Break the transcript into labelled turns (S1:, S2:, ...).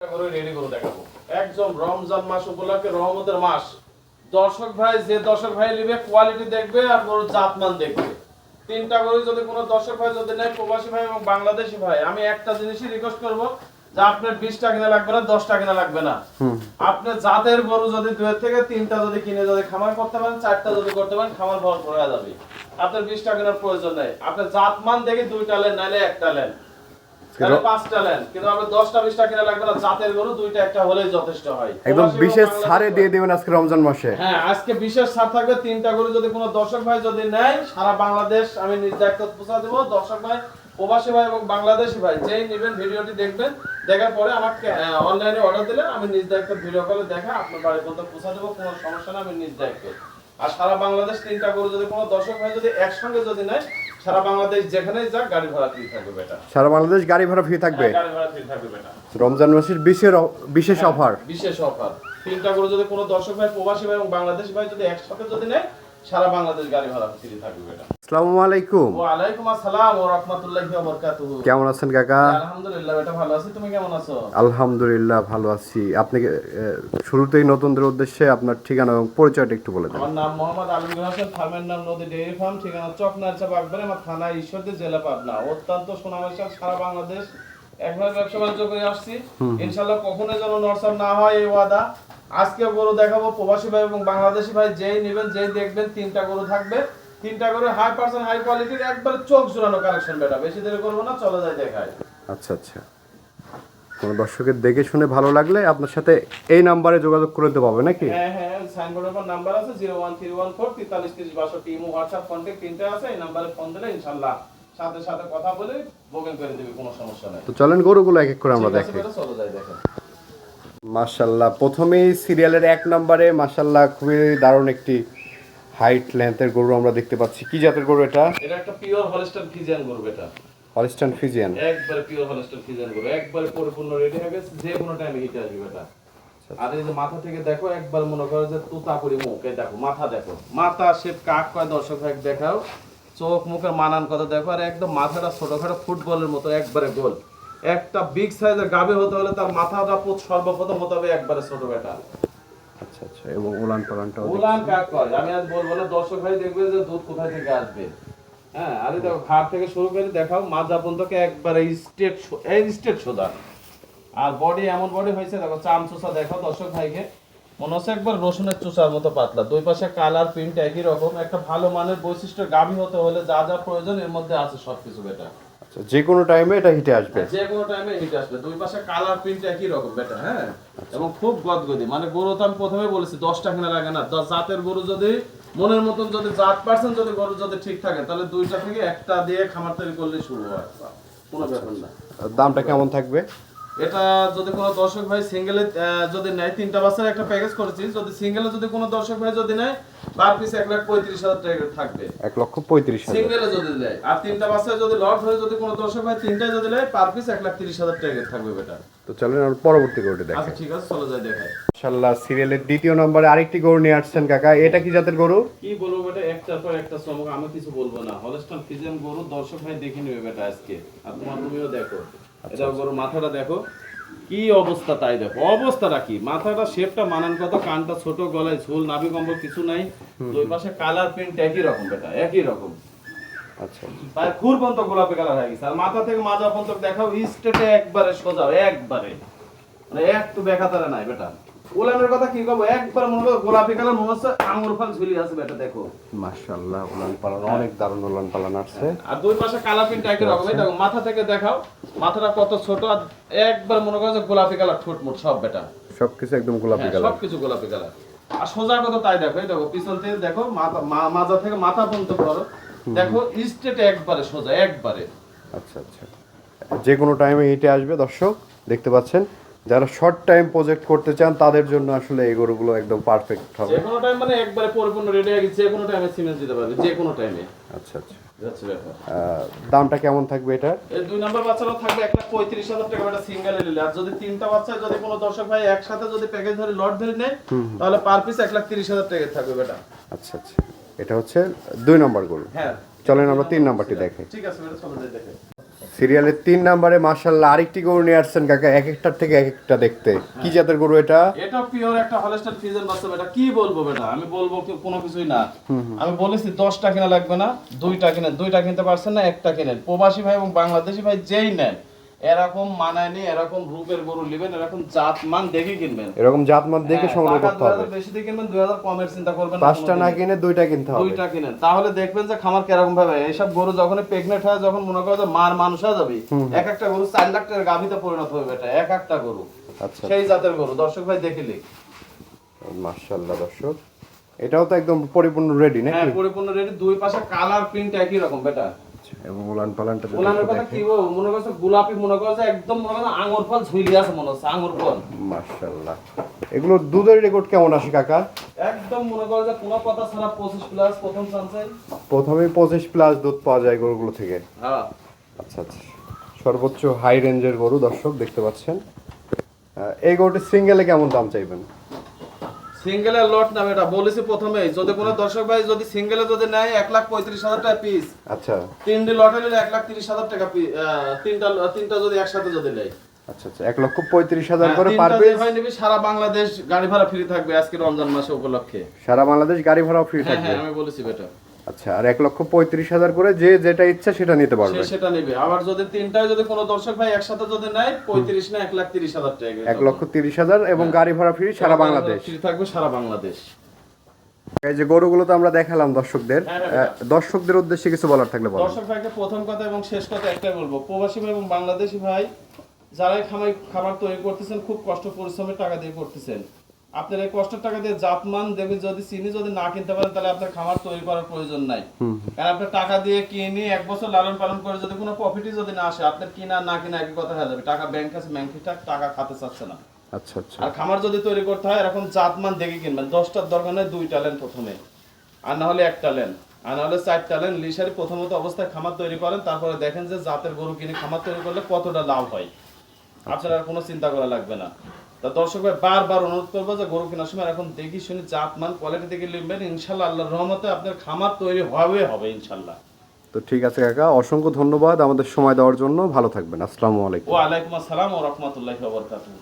S1: Ready করে দেখাবো একদম রমজান মাস উপলক্ষে রহমতের মাস। দর্শক ভাই যে দর্শক ভাই নেবে কোয়ালিটি দেখবে আর গরুর জাতমান দেখবে। তিনটা গরু যদি কোনো দর্শক ভাই যদি নেয়, প্রবাসী ভাই এবং বাংলাদেশি ভাই, আমি একটা জিনিসই রিকোয়েস্ট করবো যে আপনার 20টা কিনা লাগবে না, 10টা কিনা লাগবে না। আপনি জাতের গরু যদি 2 থেকে 3টা যদি কিনে যদি খামার করতে পারেন, 4টা যদি করতে পারেন, খামার ভরপুর হয়ে যাবে। আপনার 20টা কেনার প্রয়োজন নেই। আপনি জাতমান দেখে 2টা নেন, নাইলে একটা নেন, 5টা নেন, কিন্তু আপনার 10টা 20টা কিনা লাগবে না। জাতের গরু 2টা একটা হলেই যথেষ্ট হয়।
S2: একদম বিশেষ ছাড়ে দিয়ে দিবেন আজকে রমজান মাসে।
S1: হ্যাঁ, আজকে বিশেষ ছাড় থাকবে। 3টা গরু যদি কোনো দর্শক ভাই যদি নেয়, সারা বাংলাদেশ আমি নিজ দায়িত্ব পৌঁছা দেব। দর্শক ভাই, প্রবাসী ভাই এবং বাংলাদেশি ভাই যেই নেবেন ভিডিওটি দেখবেন, দেখার পরে আমাকে অনলাইনে অর্ডার দিলে আমি নিজ দায়িত্ব ভিডিও কলে দেখা আপনার বাড়ি পর্যন্ত পৌঁছা দেবো। কোনো সমস্যা না, আমি নিজ দায়িত্ব। আর সারা বাংলাদেশ 3টা গরু যদি কোনো দর্শক ভাই যদি একসঙ্গে যদি নেয়, সারা বাংলাদেশ যেখানেই যাক গাড়ি ভাড়া ফ্রি থাকবে বেটা।
S2: সারা বাংলাদেশ গাড়ি ভাড়া ফ্রি থাকবে।
S1: গাড়ি ভাড়া ফ্রি থাকবে বেটা।
S2: রমজান মাসের বিশেষ অফার।
S1: বিশেষ অফার। 3টা গরু যদি কোনো দর্শক ভাই, প্রবাসী ভাই এবং বাংলাদেশি ভাই যদি একসাথে যদি নেয়, সারা বাংলাদেশ গাড়ি ভাড়া ফ্রি থাকবে বেটা।
S2: আসসালামু আলাইকুম।
S1: ওয়া আলাইকুম আসসালাম ওয়া রাহমাতুল্লাহি ওয়া বারাকাতুহু।
S2: কেমন আছেন কাকা?
S1: আলহামদুলিল্লাহ বেটা, ভালো আছি। তুমি কেমন আছো?
S2: আলহামদুলিল্লাহ ভালো আছি। আপনি শুরুতেই নতুনদের উদ্দেশ্যে আপনার ঠিকানা এবং পরিচয়টা একটু বলে দেন।
S1: আমার নাম মোহাম্মদ আলমগীর হোসেন, ফার্মের নাম নদী ডেইরি ফার্ম, ঠিকানা চকনারচা বাগবাড়ি, আমার থানা ঈশ্বরদী, জেলা পাবনা। অত্যন্ত সুনামের সারা বাংলাদেশ একবার ব্যবসা বাণিজ্য করে আসছি। ইনশাআল্লাহ কখনো যেন নরসার না হয় এই ওয়াদা। আজকে গরু দেখাবো, প্রবাসী ভাই এবং বাংলাদেশি ভাই যেই নেবেন যেই দেখবেন 3টা গরু থাকবে। 3টা গরু 100% হাই কোয়ালিটির, একবার চোখ জোড়ানো কালেকশন বেটা। বেশি দেরি করবো না, চলে যায় দেখায়।
S2: আচ্ছা আচ্ছা, কোনো দর্শকের দেখে শুনে ভালো লাগলে আপনার সাথে এই নাম্বারে যোগাযোগ করে দিতে পারবে নাকি?
S1: হ্যাঁ হ্যাঁ, সাইনবোর্ডের উপর নাম্বার আছে 01314433062। ইমো হোয়াটসঅ্যাপ কন্টাক্ট 3টা আছে। এই নাম্বারে ফোন দিলে ইনশাআল্লাহ সাথে সাথে কথা বলে বুকিং করে দিবে, কোনো সমস্যা নেই।
S2: তো চলেন গরুগুলো এক এক করে আমরা দেখি।
S1: চলে যায় দেখেন।
S2: মাশাআল্লাহ, প্রথমেই সিরিয়ালের 1 নম্বরে মাশাআল্লাহ খুবই দারুণ একটি হাইট লেন্থের গরু আমরা দেখতে পাচ্ছি। কি জাতের গরু এটা?
S1: এটা একটা পিওর হলস্টাইন ফ্রিজিয়ান গরু বেটা।
S2: হলস্টাইন ফ্রিজিয়ান,
S1: একবারে পিওর হলস্টাইন ফ্রিজিয়ান গরু, একবারে পরিপূর্ণ রেডি হয়ে গেছে, যে কোনো টাইমে হিটে আসবে বেটা। আর এই যে মাথা থেকে দেখো, একবার মনে করো যে তুতাপুরি মুখ, এই দেখো মাথা, দেখো মাথা শেপ কাক কয় দর্শক ভাই দেখাও, চোখ মুখের মানান কথা দেখো। আর একদম মাথাটা ছোটখাটো ফুটবলের মতো একবারে গোল। একটা বিগ সাইজের গাভী হতে হলে তার মাথাটা সর্বপ্রথম হতে হবে একবারে ছোট বেটা।
S2: আচ্ছা আচ্ছা, এবং উলান পালানটাও
S1: উলান কাক কয়, আমি আজ বলবো না, দর্শক ভাই দেখবে যে দুধ কোথায় থেকে আসবে। হ্যাঁ, আরে দেখো ঘাট থেকে শুরু করে দেখাও, মাজা পর্যন্ত একবারে স্ট্রেট সোজা। আর বডি এমন বডি হয়েছে দেখো, চাম চোষা দেখো দর্শক ভাইকে, মনে হচ্ছে একবার রসুনের চোষার মতো পাতলা। দুই পাশে কালার প্রিন্ট একই রকম। একটা ভালো মানের বৈশিষ্ট্য গাভী হতে হলে যা যা প্রয়োজন এর মধ্যে আছে সবকিছু বেটা।
S2: আচ্ছা, যে কোনো টাইমে এটা হিটে আসবে।
S1: যে কোনো টাইমে হিটে আসবে। দুই পাশে কালার প্রিন্ট একই রকম বেটা। হ্যাঁ, এবং খুব গদগদি। মানে গরু তো আমি প্রথমে বলেছি 10টা কিনা লাগে না। জাতের গরু যদি মনের মতন যদি জাত পার্সেন্ট যদি গরু যদি ঠিক থাকে, তাহলে 2টা থেকে একটা দিয়ে খামার তৈরি করলে শুরু হয়, কোনো ব্যাপার না।
S2: দামটা কেমন থাকবে?
S1: এটা যদি কোনো দর্শক ভাই সিঙ্গেলে যদি নেয়, 3টা বাচ্চার একটা প্যাকেজ করেছি, যদি সিঙ্গেলে যদি কোনো দর্শক ভাই যদি নেয়, পার পিস 1,35,000 টাকা থাকবে।
S2: 1,35,000
S1: সিঙ্গেলে যদি নেয়। আর 3টা বাচ্চা যদি লট হয়ে যদি কোনো দর্শক ভাই 3টাই যদি নেয়, পার পিস 1,30,000 টাকা থাকবে বেটা।
S2: তো চলেন আমরা পরবর্তী গরুটি দেখি।
S1: আচ্ছা ঠিক আছে, চলে যায় দেখায়।
S2: মাশাআল্লাহ, সিরিয়ালের 2য় নম্বরে আরেকটি গরু নিয়ে আসছেন কাকা। এটা কি জাতের গরু?
S1: কি বলবো বেটা, একটার পর একটা চমক, আমি কিছু বলবো না। হলস্টাইন ফ্রিজিয়ান গরু দর্শক ভাই দেখে নেবে বেটা আজকে। আর তুমিও দেখো, এটা গরু মাথাটা দেখো কি অবস্থা, তাই দেখো অবস্থাটা কি। মাথাটা শেপটা মানান কত, কানটা ছোট, গলায় ঝুল, নাভি কম্বল কিছু নাই। দুই পাশে কালার প্রিন্ট একই রকম বেটা, একই রকম।
S2: আচ্ছা,
S1: তাই খুর পর্যন্ত গোলাপি কালার হয়ে গেছে। আর মাথা থেকে মাজা পর্যন্ত দেখাও, স্টেটে একবারে সোজা, একবারে মানে একটু বেকাতারে নাই বেটা। উলানের কথা কি কব, একবার মনে করো গোলাপি কালার, মনে হচ্ছে আঙুর ফল ঝুলি আছে বেটা। দেখো
S2: মাশাআল্লাহ, উলান পালান অনেক দারুণ উলান পালান আছে।
S1: আর দুই পাশে কালার প্রিন্ট একই রকম। দেখো মাথা থেকে দেখাও, মাথাটা কত ছোট, আর একবার মনে করো যে গোলাপি কালার ঠোঁট সব বেটা,
S2: সবকিছু একদম গোলাপি কালার।
S1: সবকিছু গোলাপি কালার। আর সোজা কত তাই দেখো, এই দেখো পিছন থেকে দেখো, মাজা থেকে মাথা পর্যন্ত করো, দেখো স্ট্রেট একবারে সোজা, একবারে।
S2: আচ্ছা আচ্ছা, যে কোনো টাইমে হিটে আসবে দর্শক, দেখতে পাচ্ছেন। যারা শর্ট টাইম প্রজেক্ট করতে চান তাদের জন্য আসলে এই গরুগুলো একদম পারফেক্ট হবে।
S1: যে কোনো টাইম মানে একবারে পরিপূর্ণ রেডি হয়ে গেছে, যে কোনো টাইমে সিমেন্ট দিতে পারবে, যে কোনো টাইমে।
S2: আচ্ছা আচ্ছা,
S1: যাচ্ছে ব্যাপার।
S2: দামটা কেমন থাকবে এটা?
S1: এই 2 নাম্বার বাচ্চাটা থাকবে 1,35,000 টাকা বেটা সিঙ্গেলে নিলে। আর যদি 3টা বাচ্চা যদি কোনো দর্শক ভাই একসাথে যদি প্যাকেজ ধরে লট ধরে নেয়, তাহলে পার পিস 1,30,000 টাকা থাকবে বেটা।
S2: আচ্ছা আচ্ছা, এটা হচ্ছে 2 নম্বর গরু।
S1: হ্যাঁ,
S2: চলেন আমরা 3 নাম্বারটি দেখি।
S1: ঠিক আছে বেটা, চলো যাই দেখে।
S2: সিরিয়ালের 3 নম্বরে মাশাআল্লাহ আরেকটি গরু নিয়ে আসছেন কাকা, এক একটার থেকে এক একটা দেখতে। কি জাতের গরু এটা?
S1: এটা পিওর একটা হলস্টাইন ফ্রিজিয়ান বাচ্চা। এটা কি বলবো বেটা, আমি বলবো কোনো কিছুই না। আমি বলেছি 10টা কিনা লাগবে না, 2টা কিনেন। 2টা কিনতে পারছেন না, একটা কিনেন। প্রবাসী ভাই এবং বাংলাদেশি ভাই যেই নেন এরকম মানায়নি, এরকম রূপের গরু নেবেন, এরকম জাত মান দেখে কিনবেন।
S2: এরকম জাতমান দেখে সংগ্রহ করতে হবে।
S1: 2000 বেশি দিয়ে কিনবেন, 2000 কমের চিন্তা করবেন না।
S2: 5টা না কিনে 2টা কিনতে হবে।
S1: 2টা কিনেন, তাহলে দেখবেন যে খামার কিরকম ভাবে। এইসব গরু যখন প্রেগনেন্ট হয়, যখন মনে করো যে মার মানুষ হয়ে যাবে, এক একটা গরু 4 লাখ টাকার গাভীতে পরিণত হবে এটা, এক একটা গরু।
S2: আচ্ছা,
S1: সেই জাতের গরু দর্শক ভাই দেখিলে।
S2: মাশাআল্লাহ দর্শক, এটাও তো একদম পরিপূর্ণ রেডি নাকি?
S1: হ্যাঁ পরিপূর্ণ রেডি। দুই পাশে কালার প্রিন্ট একই রকম বেটা।
S2: এবং উলান পালানটা যদি
S1: উলানের
S2: একটু
S1: কথা
S2: দেখেন।
S1: কি বলবো, মনে করছে গোলাপি, মনে করছে একদম মনে করছে আঙ্গুর ফল ঝুলিয়ে আছে, মনে হচ্ছে আঙ্গুর ফল।
S2: মাশাআল্লাহ। এগুলো দুধের রেকর্ড কেমন আসে কাকা?
S1: একদম মনে করো যে কোনো কথা ছাড়া 25 প্লাস প্রথম চান্সে।
S2: প্রথমেই 25 প্লাস দুধ পাওয়া যায় গরুগুলো থেকে।
S1: হ্যাঁ
S2: আচ্ছা আচ্ছা, সর্বোচ্চ হাই রেঞ্জের গরু দর্শক দেখতে পাচ্ছেন। এই গরুটি সিঙ্গেলে কেমন দাম চাইবেন?
S1: সিঙ্গেলের লট নাম এটা বলেছি প্রথমে, যদি কোনো দর্শক ভাই যদি সিঙ্গেলে যদি নেয় 1,35,000 টাকা পিস।
S2: আচ্ছা,
S1: 3টি লটে নিলে 1,30,000 টাকা পিস। তিনটা যদি একসাথে যদি নেয়,
S2: আচ্ছা আচ্ছা, 1,35,000 করে পার
S1: তিনটা
S2: পিস।
S1: যে ভাই নেবে সারা বাংলাদেশ গাড়ি ভাড়া ফ্রি থাকবে আজকে রমজান মাসে উপলক্ষে।
S2: সারা বাংলাদেশ গাড়ি ভাড়া ফ্রি
S1: হ্যাঁ
S2: থাকবে।
S1: হ্যাঁ আমি বলেছি বেটা।
S2: আচ্ছা, আর 1,35,000 করে যে যেটা ইচ্ছা সেটা নিতে পারবে।
S1: সেটা নেবে। আবার যদি তিনটায় যদি কোনো দর্শক ভাই একসাথে যদি নেয় 35 না 1,30,000 টাকা।
S2: 1,30,000 এবং গাড়ি ভাড়া ফ্রি সারা বাংলাদেশ।
S1: ফ্রি থাকবে সারা বাংলাদেশ।
S2: এই যে গরুগুলো তো আমরা দেখালাম দর্শকদের,
S1: হ্যাঁ,
S2: দর্শকদের উদ্দেশ্যে কিছু বলার থাকলে বলুন।
S1: দর্শক ভাইকে প্রথম কথা এবং শেষ কথা একটাই বলবো, প্রবাসী ভাই এবং বাংলাদেশি ভাই যারাই খাবার তৈরি করতেছেন, খুব কষ্ট পরিশ্রমের টাকা দিয়ে করতেছেন। আপনার এই কষ্টের টাকা দিয়ে জাতমান দেবে যদি চিনি যদি না কিনতে পারেন, তাহলে আপনার খামার তৈরি করার প্রয়োজন নাই। কারণ আপনার টাকা দিয়ে কিনে 1 বছর লালন পালন করে যদি কোনো প্রফিটই যদি না আসে, আপনার কিনা না কিনা একই কথা হয়ে যাবে। টাকা ব্যাংক আছে, ব্যাংকে টাকা খাতে চাচ্ছে না।
S2: আচ্ছা আচ্ছা,
S1: আর খামার যদি তৈরি করতে হয় এরকম জাতমান দেখে কিনবেন। 10টার দরকার নেই, 2টা নেন প্রথমে, আর না হলে 1টা নেন, আর না হলে 4টা নেন। লিশারি প্রথমত অবস্থায় খামার তৈরি করেন, তারপরে দেখেন যে জাতের গরু কিনে খামার তৈরি করলে কতটা লাভ হয়। আপনার আর কোনো চিন্তা করা লাগবে না। তা দর্শক ভাই বারবার অনুরোধ করবো যে গরু কেনার সময় এখন দেখি শুনি জাতমান কোয়ালিটি দেখে নিবেন। ইনশাল্লাহ আল্লাহর রহমতে আপনার খামার তৈরি হবে ইনশাল্লাহ।
S2: তো ঠিক আছে কাকা, অসংখ্য ধন্যবাদ আমাদের সময় দেওয়ার জন্য। ভালো থাকবেন। আসসালামু আলাইকুম।
S1: ওয়া আলাইকুম আসসালাম ওয়া রাহমাতুল্লাহি ওয়া বারাকাতুহু।